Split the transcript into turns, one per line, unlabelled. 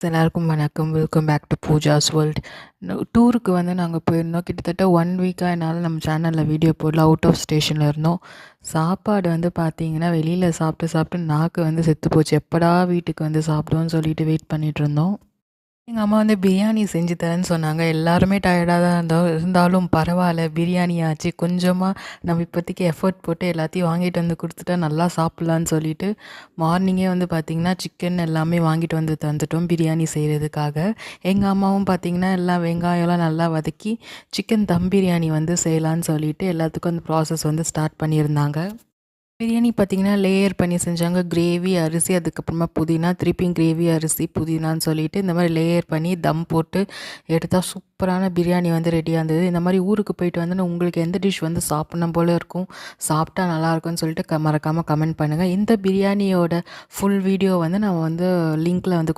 எல்லாருக்கும் வணக்கம். Welcome back to Pooja's world. டூருக்கு வந்து நாங்கள் போயிருந்தோம். கிட்டத்தட்ட 1 வீக்காக என்னால் நம்ம சேனலில் வீடியோ போடல. அவுட் ஆஃப் ஸ்டேஷனில் இருந்தோம். சாப்பாடு வந்து பார்த்தீங்கன்னா, வெளியில் சாப்பிட்டு சாப்பிட்டு நாக்கு வந்து செத்து போச்சு. எப்படா வீட்டுக்கு வந்து சாப்பிடுவோன்னு சொல்லிட்டு வெயிட் பண்ணிட்டு இருந்தோம். எங்க அம்மா வந்து பிரியாணி செஞ்சு தரேன்னு சொன்னாங்க. எல்லாருமே டயர்டா தான் இருந்தாலும் பரவால்ல, பிரியாணி ஆச்சு. கொஞ்சமா நம்ம இப்போதைக்கு எஃபோர்ட் போட்டு எல்லாத்தையும் வாங்கிட்டு வந்து குடுத்துட்டா நல்லா சாப்பிடலான்னு சொல்லிட்டு, மார்னிங்கே வந்து பார்த்தீங்கன்னா, சிக்கன் எல்லாமே வாங்கிட்டு வந்து தந்துட்டோம் பிரியாணி செய்றதுக்காக. எங்க அம்மாவும் பார்த்தீங்கன்னா, எல்லாம் வெங்காயம்லாம் நல்லா வதக்கி, சிக்கன் தம் பிரியாணி வந்து செய்யலான்னு சொல்லிட்டு எல்லாத்துக்கும் அந்த ப்ராசஸ் வந்து ஸ்டார்ட் பண்ணியிருந்தாங்க. பிரியாணி பார்த்தீங்கன்னா, லேயர் பண்ணி செஞ்சாங்க. கிரேவி, அரிசி, அதுக்கப்புறமா புதினா, திருப்பியும் கிரேவி, அரிசி, புதினான்னு சொல்லிட்டு இந்த மாரி லேயர் பண்ணி தம் போட்டு எடுத்தா சூப்பரான பிரியாணி வந்து ரெடியா இருந்தது. இந்த மாரி ஊருக்கு போயிட்டு வந்தோன்னே உங்களுக்கு எந்த டிஷ் வந்து சாப்பிடணும் போல இருக்கும், சாப்பிட்டா நல்லாயிருக்கும்னு சொல்லிட்டு மறக்காம கமெண்ட் பண்ணுங்க. இந்த பிரியாணியோட ஃபுல் வீடியோ வந்து நான் வந்து லிங்க்ல வந்து